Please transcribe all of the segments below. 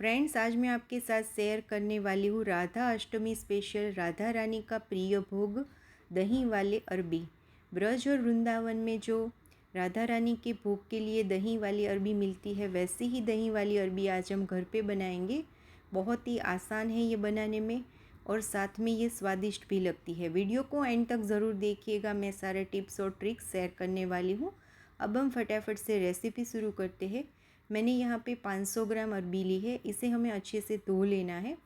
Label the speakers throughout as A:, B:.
A: Friends, आज मैं आपके साथ शेयर करने वाली हूँ राधा अष्टमी स्पेशल राधा रानी का प्रिय भोग दही वाले अरबी। ब्रज और वृंदावन में जो राधा रानी के भोग के लिए दही वाली अरबी मिलती है, वैसी ही दही वाली अरबी आज हम घर पे बनाएंगे। बहुत ही आसान है ये बनाने में और साथ में ये स्वादिष्ट भी लगती है। वीडियो को एंड तक ज़रूर देखिएगा, मैं सारे टिप्स और ट्रिक्स शेयर करने वाली हूँ। अब हम फटाफट से रेसिपी शुरू करते हैं। मैंने यहाँ पे 500 ग्राम अरबी ली है। इसे हमें अच्छे से धो लेना है।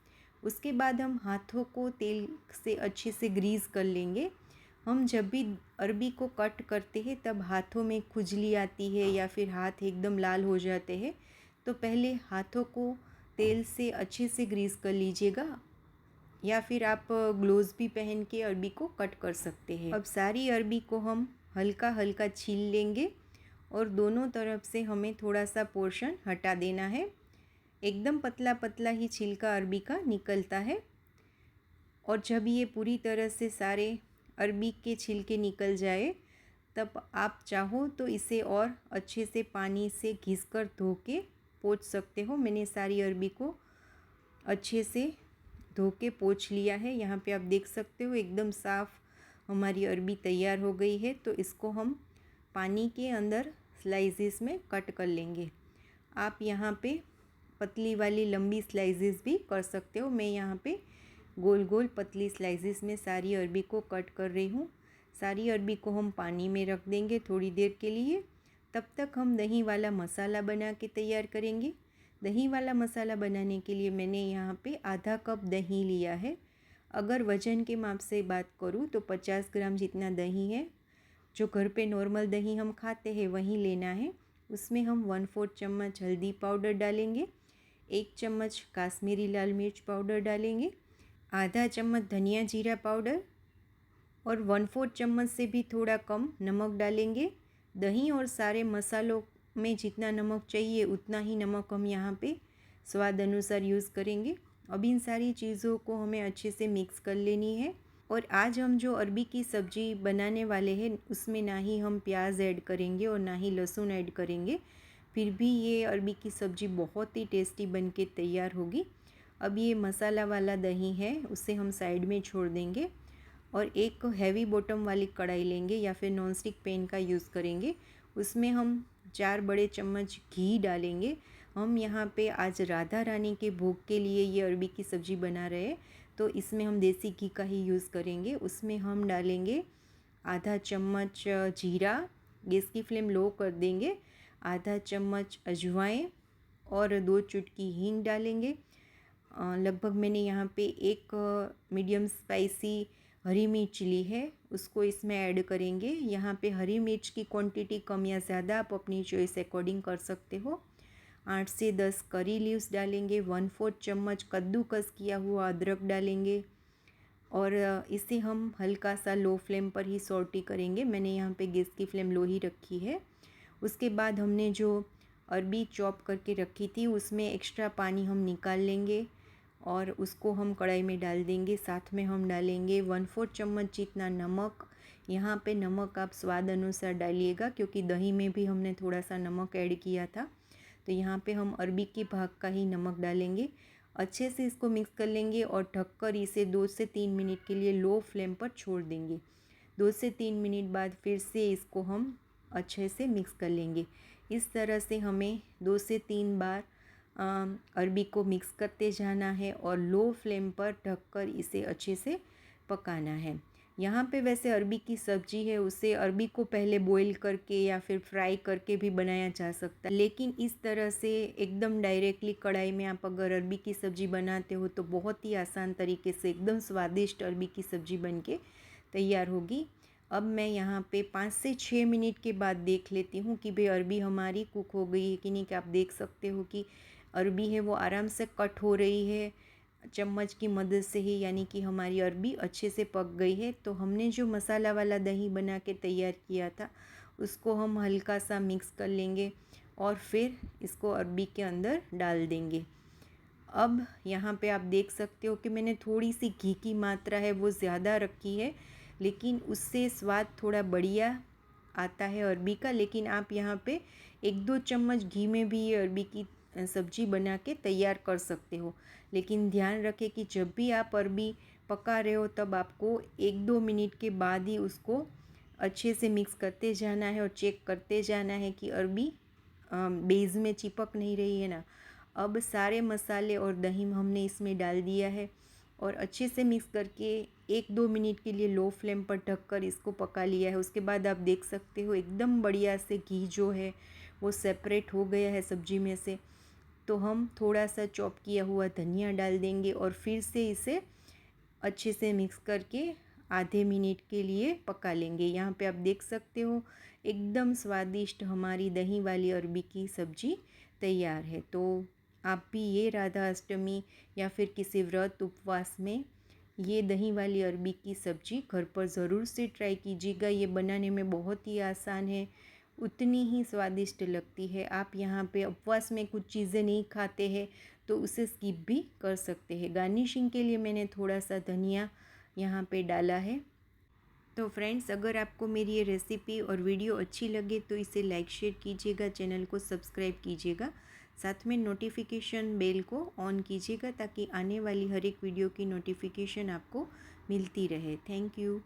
A: उसके बाद हम हाथों को तेल से अच्छे से ग्रीस कर लेंगे। हम जब भी अरबी को कट करते हैं तब हाथों में खुजली आती है या फिर हाथ एकदम लाल हो जाते हैं, तो पहले हाथों को तेल से अच्छे से ग्रीस कर लीजिएगा, या फिर आप ग्लोव्स भी पहन के अरबी को कट कर सकते हैं। अब सारी अरबी को हम हल्का हल्का छील लेंगे और दोनों तरफ से हमें थोड़ा सा पोर्शन हटा देना है। एकदम पतला पतला ही छिलका अरबी का निकलता है। और जब ये पूरी तरह से सारे अरबी के छिलके निकल जाए, तब आप चाहो तो इसे और अच्छे से पानी से घिसकर धो के पोंछ सकते हो। मैंने सारी अरबी को अच्छे से धो के पोंछ लिया है। यहाँ पे आप देख सकते हो एकदम साफ़ हमारी अरबी तैयार हो गई है। तो इसको हम पानी के अंदर स्लाइसेस में कट कर लेंगे। आप यहाँ पे पतली वाली लंबी स्लाइसेस भी कर सकते हो। मैं यहाँ पे गोल गोल पतली स्लाइसेस में सारी अरबी को कट कर रही हूँ। सारी अरबी को हम पानी में रख देंगे थोड़ी देर के लिए। तब तक हम दही वाला मसाला बना के तैयार करेंगे। दही वाला मसाला बनाने के लिए मैंने यहाँ पे आधा कप दही लिया है। अगर वज़न के माप से बात करूँ तो 50 ग्राम जितना दही है। जो घर पे नॉर्मल दही हम खाते हैं वही लेना है। उसमें हम 1/4 चम्मच हल्दी पाउडर डालेंगे, 1 चम्मच काश्मीरी लाल मिर्च पाउडर डालेंगे, आधा चम्मच धनिया जीरा पाउडर और 1/4 चम्मच से भी थोड़ा कम नमक डालेंगे। दही और सारे मसालों में जितना नमक चाहिए उतना ही नमक हम यहाँ पे स्वाद अनुसार यूज़ करेंगे। अब इन सारी चीज़ों को हमें अच्छे से मिक्स कर लेनी है। और आज हम जो अरबी की सब्ज़ी बनाने वाले हैं उसमें ना ही हम प्याज ऐड करेंगे और ना ही लहसुन ऐड करेंगे, फिर भी ये अरबी की सब्ज़ी बहुत ही टेस्टी बन के तैयार होगी। अब ये मसाला वाला दही है उसे हम साइड में छोड़ देंगे और एक हैवी बॉटम वाली कढ़ाई लेंगे या फिर नॉन स्टिक पैन का यूज़ करेंगे। उसमें हम 4 बड़े चम्मच घी डालेंगे। हम यहाँ पे आज राधा रानी के भोग के लिए ये अरबी की सब्ज़ी बना रहे हैं, तो इसमें हम देसी घी का ही यूज़ करेंगे। उसमें हम डालेंगे आधा चम्मच जीरा, गैस की फ्लेम लो कर देंगे, आधा चम्मच अजवाइन और 2 चुटकी हींग डालेंगे। लगभग मैंने यहाँ पे एक मीडियम स्पाइसी हरी मिर्च ली है, उसको इसमें ऐड करेंगे। यहाँ पे हरी मिर्च की क्वांटिटी कम या ज़्यादा आप अपनी चॉइस अकॉर्डिंग कर सकते हो। 8 से 10 करी लीव्स डालेंगे, 1/4 चम्मच कद्दूकस किया हुआ अदरक डालेंगे और इसे हम हल्का सा लो फ्लेम पर ही सौटी करेंगे। मैंने यहाँ पे गैस की फ्लेम लो ही रखी है। उसके बाद हमने जो अरबी चॉप करके रखी थी उसमें एक्स्ट्रा पानी हम निकाल लेंगे और उसको हम कढ़ाई में डाल देंगे। साथ में हम डालेंगे 1/4 चम्मच जितना नमक। यहाँ पे नमक आप स्वाद अनुसार डालिएगा, क्योंकि दही में भी हमने थोड़ा सा नमक ऐड किया था। तो यहाँ पे हम अरबी के भाग का ही नमक डालेंगे। अच्छे से इसको मिक्स कर लेंगे और ढककर इसे 2 से 3 मिनट के लिए लो फ्लेम पर छोड़ देंगे। 2 से 3 मिनट बाद फिर से इसको हम अच्छे से मिक्स कर लेंगे। इस तरह से हमें 2 से 3 बार अरबी को मिक्स करते जाना है और लो फ्लेम पर ढककर इसे अच्छे से पकाना है। यहाँ पे वैसे अरबी की सब्ज़ी है उसे अरबी को पहले बॉईल करके या फिर फ्राई करके भी बनाया जा सकता है, लेकिन इस तरह से एकदम डायरेक्टली कढ़ाई में आप अगर अरबी की सब्ज़ी बनाते हो तो बहुत ही आसान तरीके से एकदम स्वादिष्ट अरबी की सब्ज़ी बन के तैयार होगी। अब मैं यहाँ पे 5 से 6 मिनट के बाद देख लेती हूँ कि भाई अरबी हमारी कुक हो गई है कि नहीं। कि आप देख सकते हो कि अरबी है वो आराम से कट हो रही है चम्मच की मदद से ही, यानी कि हमारी अरबी अच्छे से पक गई है। तो हमने जो मसाला वाला दही बना के तैयार किया था उसको हम हल्का सा मिक्स कर लेंगे और फिर इसको अरबी के अंदर डाल देंगे। अब यहाँ पे आप देख सकते हो कि मैंने थोड़ी सी घी की मात्रा है वो ज़्यादा रखी है, लेकिन उससे स्वाद थोड़ा बढ़िया आता है अरबी का। लेकिन आप यहाँ पे 1-2 चम्मच घी में भी ये अरबी की सब्जी बना के तैयार कर सकते हो। लेकिन ध्यान रखें कि जब भी आप अरबी पका रहे हो तब आपको 1-2 मिनट के बाद ही उसको अच्छे से मिक्स करते जाना है और चेक करते जाना है कि अरबी बेस में चिपक नहीं रही है ना। अब सारे मसाले और दही हमने इसमें डाल दिया है और अच्छे से मिक्स करके 1-2 मिनट के लिए लो फ्लेम पर ढककर इसको पका लिया है। उसके बाद आप देख सकते हो एकदम बढ़िया से घी जो है वो सेपरेट हो गया है सब्जी में से। तो हम थोड़ा सा चॉप किया हुआ धनिया डाल देंगे और फिर से इसे अच्छे से मिक्स करके आधे मिनट के लिए पका लेंगे। यहाँ पे आप देख सकते हो एकदम स्वादिष्ट हमारी दही वाली अरबी की सब्ज़ी तैयार है। तो आप भी ये राधा अष्टमी या फिर किसी व्रत उपवास में ये दही वाली अरबी की सब्ज़ी घर पर ज़रूर से ट्राई कीजिएगा। ये बनाने में बहुत ही आसान है, उतनी ही स्वादिष्ट लगती है। आप यहाँ पे उपवास में कुछ चीज़ें नहीं खाते हैं तो उसे स्किप भी कर सकते हैं। गार्निशिंग के लिए मैंने थोड़ा सा धनिया यहाँ पे डाला है। तो फ्रेंड्स, अगर आपको मेरी ये रेसिपी और वीडियो अच्छी लगे तो इसे लाइक शेयर कीजिएगा, चैनल को सब्सक्राइब कीजिएगा, साथ में नोटिफिकेशन बेल को ऑन कीजिएगा ताकि आने वाली हर एक वीडियो की नोटिफिकेशन आपको मिलती रहे। Thank you.